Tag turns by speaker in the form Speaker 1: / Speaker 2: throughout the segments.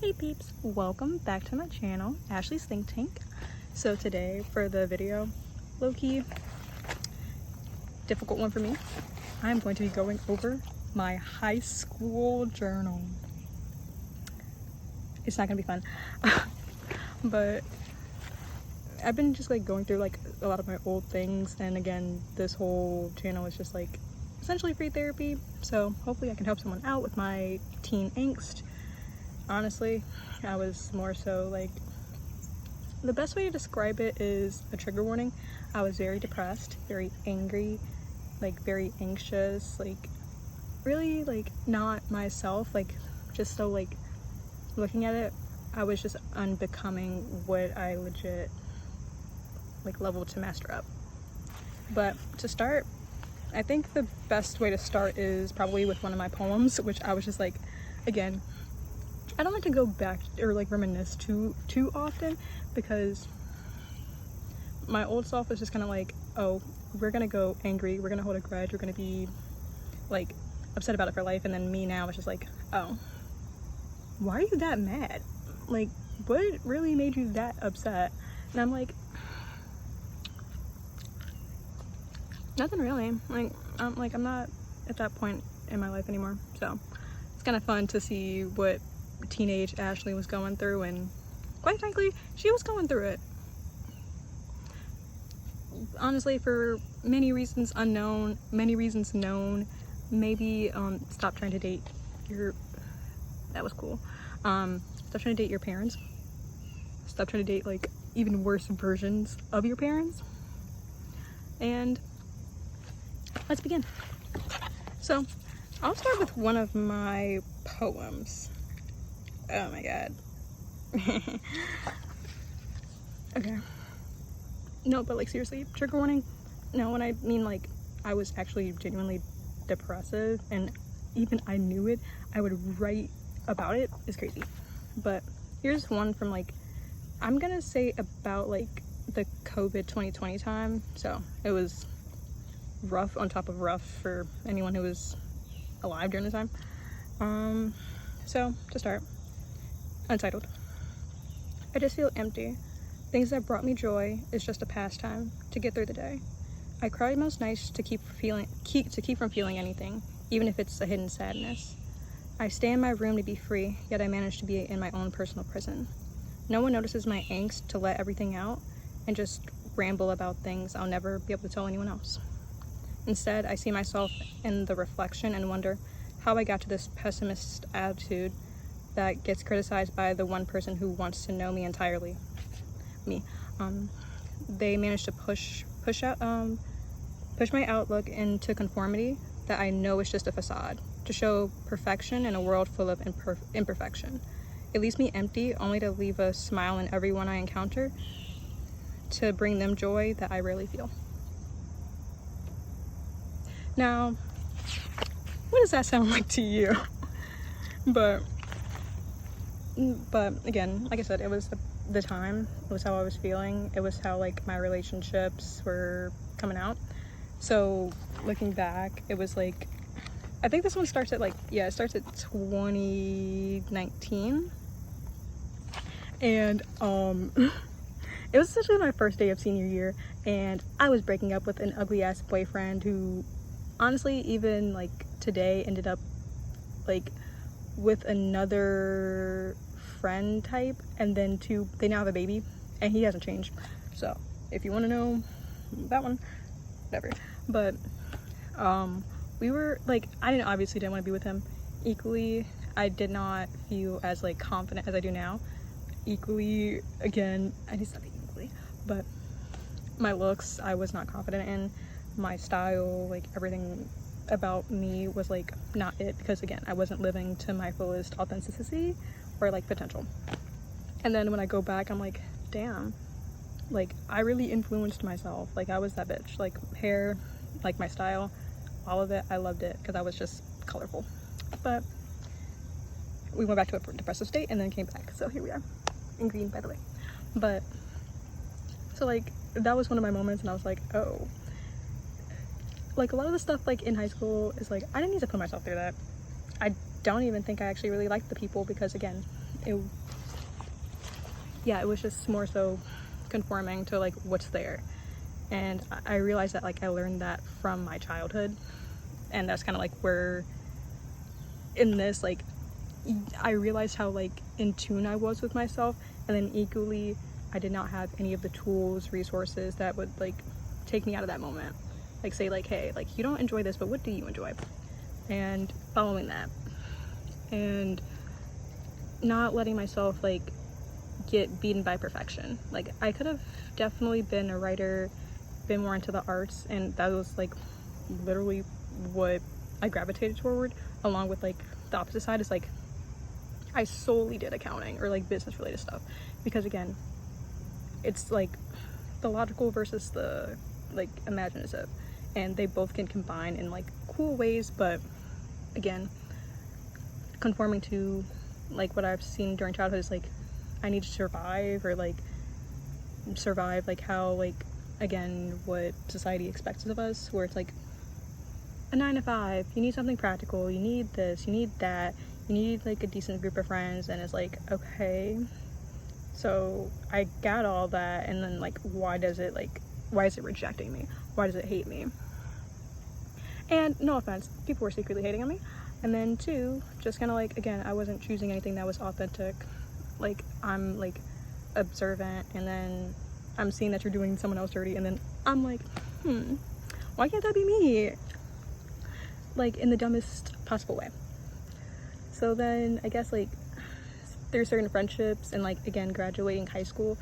Speaker 1: Hey peeps, welcome back to my channel, Ashley's Think Tank. So today for the video, low-key difficult one for me, I'm going to be going over my high school journal. It's not gonna be fun, but I've been just like going through like a lot of my old things, and again, this whole channel is just like essentially free therapy, so hopefully I can help someone out with my teen angst. Honestly, I was more so like, the best way to describe it is a trigger warning. I was very depressed, very angry, like very anxious, like really like not myself, like just so like looking at it, I was just unbecoming what I legit like leveled to master up. But to start, I think the best way to start is probably with one of my poems, which I was just like, again, I don't like to go back or like reminisce too often, because my old self was just kind of like, oh, we're gonna go angry, we're gonna hold a grudge, we're gonna be like upset about it for life. And then me now is just like, oh, why are you that mad? Like, what really made you that upset? And I'm like, nothing really. I'm not at that point in my life anymore. So it's kind of fun to see what teenage Ashley was going through, and quite frankly, she was going through it. Honestly, for many reasons unknown, many reasons known. Maybe stop trying to date your, that was cool. Stop trying to date your parents. Stop trying to date like even worse versions of your parents. And let's begin. So I'll start with one of my poems. Oh my god. Okay. No, but like seriously, trigger warning. No, when I mean like I was actually genuinely depressive, and even I knew it, I would write about it, is crazy. But here's one from like, I'm gonna say about like the COVID 2020 time. So it was rough on top of rough for anyone who was alive during the time. So to start, untitled. I just feel empty. Things that brought me joy is just a pastime to get through the day. I cry most nights to keep from feeling anything, even if it's a hidden sadness. I stay in my room to be free, yet I manage to be in my own personal prison. No one notices my angst to let everything out and just ramble about things I'll never be able to tell anyone else. Instead, I see myself in the reflection and wonder how I got to this pessimist attitude that gets criticized by the one person who wants to know me entirely. Me. They managed to push my outlook into conformity that I know is just a facade to show perfection in a world full of imperfection. It leaves me empty, only to leave a smile in everyone I encounter, to bring them joy that I rarely feel. Now, what does that sound like to you? But again, like I said, it was the time, it was how I was feeling, it was how like my relationships were coming out. So looking back, it was like, I think this one starts at like, yeah, it starts at 2019. And it was essentially my first day of senior year, and I was breaking up with an ugly ass boyfriend who honestly, even like today, ended up like with another friend type, and then they now have a baby, and he hasn't changed. So if you want to know that one, whatever. But we were like, I obviously didn't want to be with him. Equally, I did not feel as like confident as I do now. Equally, again, I need to stop equally, but my looks I was not confident in. My style, like everything about me was like not it, because again, I wasn't living to my fullest authenticity or like potential. And then when I go back, I'm like, damn, like I really influenced myself. Like I was that bitch. Like hair, like my style, all of it, I loved it because I was just colorful. But we went back to a depressive state and then came back, so here we are in green, by the way. But so like that was one of my moments, and I was like, oh, like a lot of the stuff like in high school is like, I didn't need to put myself through that. I don't even think I actually really liked the people, because again, it was just more so conforming to like what's there. And I realized that like I learned that from my childhood, and that's kind of like where in this, like, I realized how like in tune I was with myself, and then equally I did not have any of the tools, resources that would like take me out of that moment, like say like, hey, like, you don't enjoy this, but what do you enjoy? And following that, and not letting myself like get beaten by perfection. Like, I could have definitely been a writer, been more into the arts, and that was like literally what I gravitated toward, along with like the opposite side is like I solely did accounting or like business related stuff, because again, it's like the logical versus the like imaginative, and they both can combine in like cool ways. But again, conforming to like what I've seen during childhood is like I need to survive, or like survive like how like, again, what society expects of us, where it's like a 9 to 5, you need something practical, you need this, you need that, you need like a decent group of friends. And it's like, okay, so I got all that, and then like why is it rejecting me? Why does it hate me? And no offense, people were secretly hating on me. And then two, just kind of like, again, I wasn't choosing anything that was authentic. Like, I'm like observant, and then I'm seeing that you're doing someone else dirty, and then I'm like, why can't that be me? Like, in the dumbest possible way. So then I guess like there's certain friendships, and like again, graduating high school,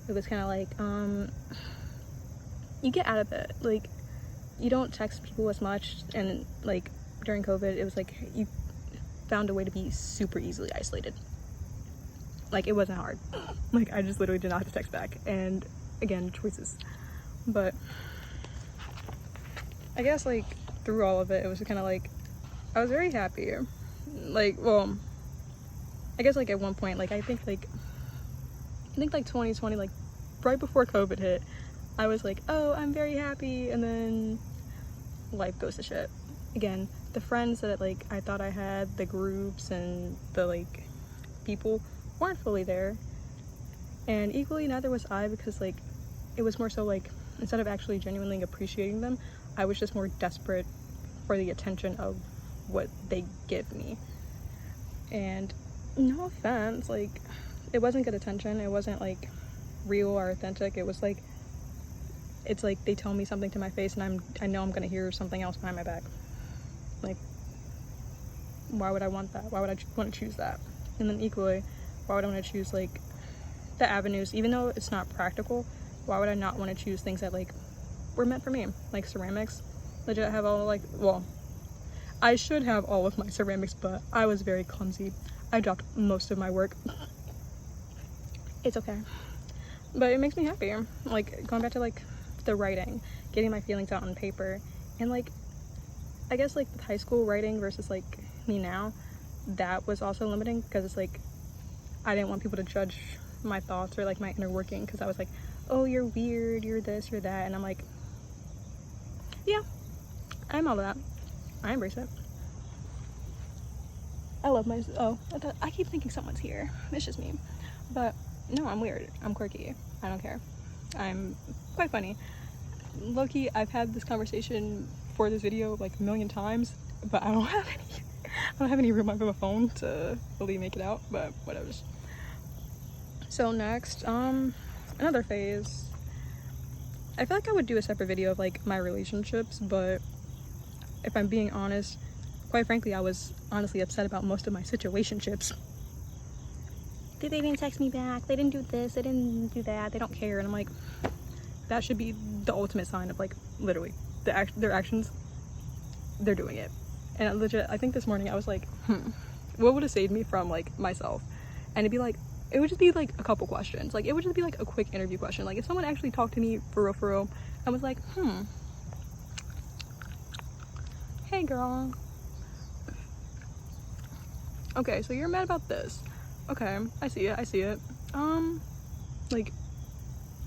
Speaker 1: it was kind of like you get out of it. Like, you don't text people as much, and like during COVID, it was like you found a way to be super easily isolated. Like, it wasn't hard. Like, I just literally did not have to text back. And again, choices. But I guess like through all of it, it was kind of like I was very happy. Like, well, I guess like at one point, like I think like 2020, like right before COVID hit, I was like, oh, I'm very happy, and then life goes to shit. Again, the friends that like I thought I had, the groups and the like people, weren't fully there, and equally neither was I, because like it was more so like, instead of actually genuinely appreciating them, I was just more desperate for the attention of what they give me. And no offense, like, it wasn't good attention, it wasn't like real or authentic. It was like, it's like they tell me something to my face, and I know I'm gonna hear something else behind my back. Like, why would I want that? Why would I want to choose that? And then equally, why would I want to choose like the avenues, even though it's not practical? Why would I not want to choose things that like were meant for me? Like ceramics, legit have all like, well, I should have all of my ceramics, but I was very clumsy. I dropped most of my work. It's okay, but it makes me happy. Like, going back to like the writing, getting my feelings out on paper, and like I guess like with high school writing versus like me now, that was also limiting, because it's like I didn't want people to judge my thoughts or like my inner working, because I was like, oh, you're weird, you're this, you're that, and I'm like, yeah, I'm all that. I embrace it. I love myself. Oh, I keep thinking someone's here. It's just me. But no, I'm weird. I'm quirky. I don't care. I'm quite funny. Low-key, I've had this conversation for this video like a million times, but I don't have any room on my phone to really make it out, but whatever. So next, another phase. I feel like I would do a separate video of like my relationships, but if I'm being honest, quite frankly, I was honestly upset about most of my situationships. They didn't text me back, they didn't do this, they didn't do that, they don't care. And I'm like, that should be the ultimate sign of like literally their actions, they're doing it. And legit, I think this morning I was like, what would have saved me from like myself? And it'd be like, it would just be like a couple questions. Like, it would just be like a quick interview question. Like, if someone actually talked to me for real, I was like, hey girl, okay, so you're mad about this. Okay, I see it. Like,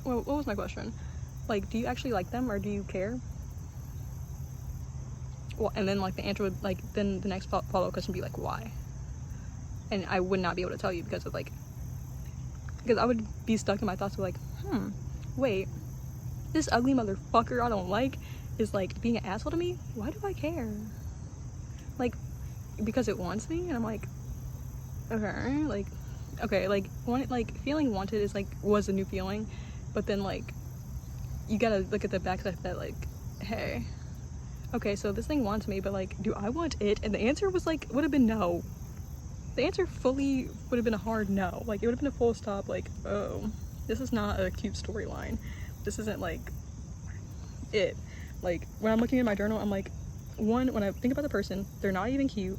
Speaker 1: well, what was my question? Like, do you actually like them, or do you care? well, and then like the answer would like, then the next follow-up question would be like, why? And I would not be able to tell you because I would be stuck in my thoughts of like, wait, this ugly motherfucker I don't like is like being an asshole to me. Why do I care? Like, because it wants me? And I'm like, okay, like feeling wanted is like, was a new feeling, but then like you gotta look at the backside of that, like, hey, okay, so this thing wants me, but like, do I want it? And the answer was like, would have been no. The answer fully would have been a hard no. Like, it would have been a full stop, like, oh, this is not a cute storyline. This isn't like it. Like, when I'm looking at my journal, I'm like, one, when I think about the person, they're not even cute.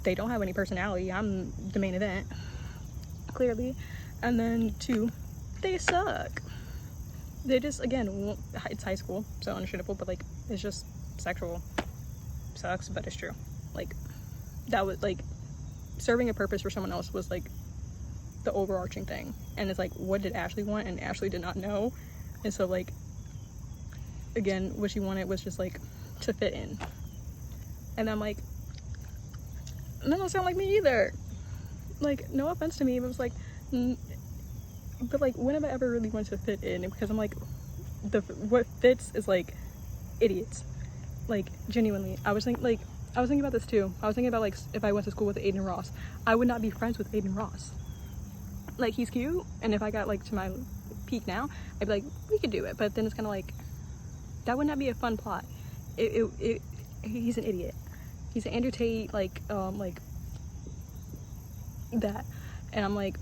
Speaker 1: They don't have any personality. I'm the main event, clearly. And then two, they suck. They just, again, it's high school, so understandable, but like, it's just sexual. Sucks, but it's true. Like, that was like, serving a purpose for someone else was like the overarching thing. And it's like, what did Ashley want? And Ashley did not know. And so like, again, what she wanted was just like to fit in. And I'm like, that don't sound like me either. Like, no offense to me, but it was like, but like, when have I ever really wanted to fit in? Because I'm like, what fits is like idiots. Like, genuinely, I was thinking about this too. I was thinking about like, if I went to school with Aiden Ross, I would not be friends with Aiden Ross. Like, he's cute, and if I got like to my peak now, I'd be like, we could do it. But then it's kind of like, that would not be a fun plot. He's an idiot. He's an Andrew Tate, like that. And I'm like,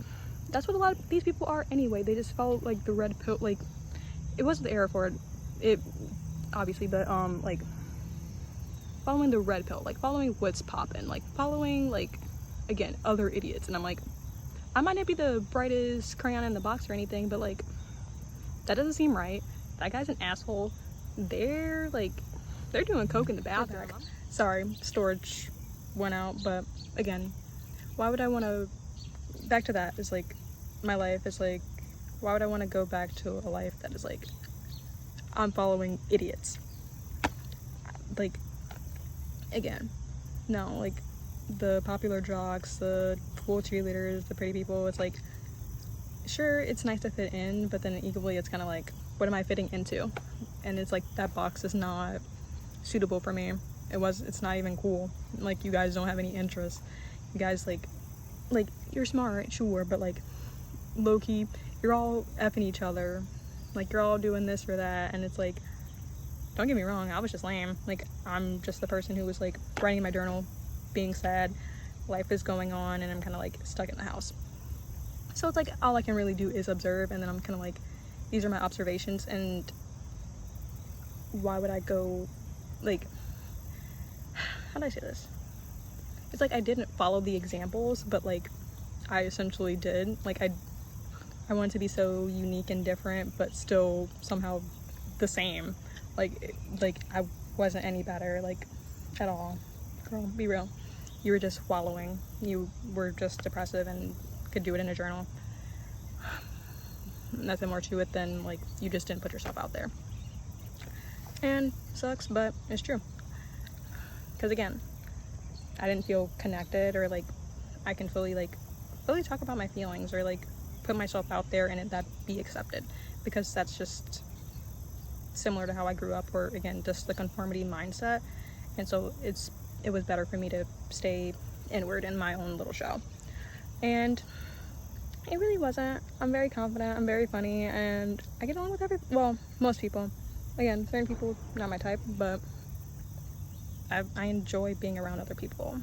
Speaker 1: that's what a lot of these people are anyway. They just follow like the red pill. Like, it wasn't the era for it, obviously, but like following the red pill, like following what's poppin', like following like, again, other idiots. And I'm like, I might not be the brightest crayon in the box or anything, but like, that doesn't seem right. That guy's an asshole. They're doing coke in the bathroom. Sorry, storage went out, but again, why would I want to, back to that, is like, my life is like, why would I want to go back to a life that is like, I'm following idiots? Like, again, no, like, the popular jocks, the cool cheerleaders, the pretty people, it's like, sure, it's nice to fit in, but then equally it's kind of like, what am I fitting into? And it's like, that box is not suitable for me. It's not even cool. Like, you guys don't have any interest. You guys like you're smart, sure, but like, low-key, you're all effing each other. Like, you're all doing this or that, and it's like, don't get me wrong, I was just lame. Like, I'm just the person who was like writing my journal, being sad, life is going on, and I'm kind of like stuck in the house. So it's like, all I can really do is observe, and then I'm kind of like, these are my observations, and why would I go, like, how do I say this? It's like, I didn't follow the examples, but like, I essentially did. Like, I wanted to be so unique and different, but still somehow the same. Like I wasn't any better, like, at all. Girl, be real. You were just wallowing. You were just depressive and could do it in a journal. Nothing more to it than like, you just didn't put yourself out there. And sucks, but it's true. Because again, I didn't feel connected, or like, I can fully talk about my feelings, or like put myself out there and that be accepted, because that's just similar to how I grew up, or again, just the conformity mindset. And so it was better for me to stay inward in my own little shell. And it really wasn't. I'm very confident, I'm very funny, and I get along with most people. Again, certain people, not my type, but I enjoy being around other people.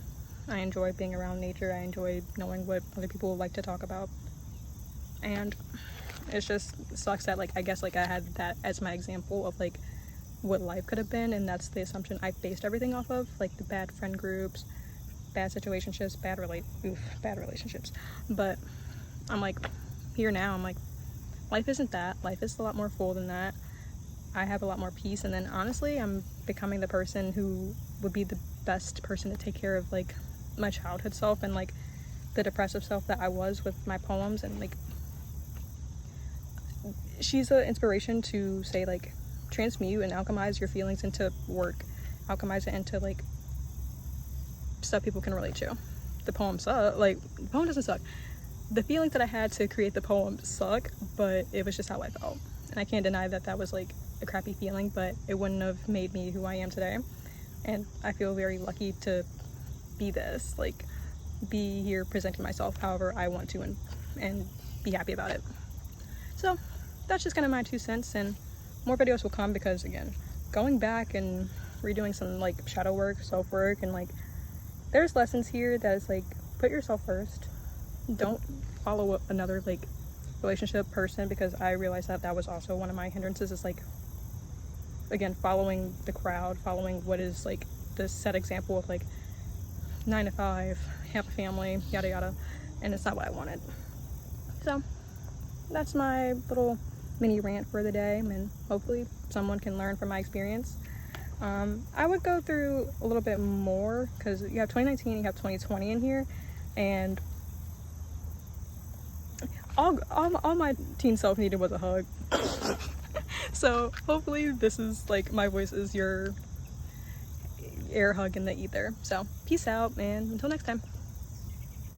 Speaker 1: I enjoy being around nature. I enjoy knowing what other people like to talk about. And it just sucks that, like, I guess, like, I had that as my example of, like, what life could have been, and that's the assumption I based everything off of, like, the bad friend groups, bad situationships, bad relationships. But I'm like, here now, I'm like, life isn't that. Life is a lot more full than that. I have a lot more peace, and then honestly, I'm becoming the person who would be the best person to take care of, like, my childhood self and like the depressive self that I was with my poems. And like, she's an inspiration to say, like, transmute and alchemize your feelings into work, alchemize it into like stuff people can relate to. The poem suck, like the poem doesn't suck. The feelings that I had to create the poem suck, but it was just how I felt. And I can't deny that that was like a crappy feeling, but it wouldn't have made me who I am today. And I feel very lucky to be this, like be here presenting myself however I want to and be happy about it. So that's just kind of my 2 cents, and more videos will come because again, going back and redoing some like shadow work, self work, and like there's lessons here that is like put yourself first. Don't follow another like relationship person, because I realized that that was also one of my hindrances, is like again following the crowd, following what is like the set example of like 9 to 5, have a family, yada yada, and it's not what I wanted. So that's my little mini rant for the day, and hopefully someone can learn from my experience. I would go through a little bit more because you have 2019, you have 2020 in here, and all my teen self needed was a hug. So hopefully this is like my voice is your air hug in the ether. So peace out, and until next time.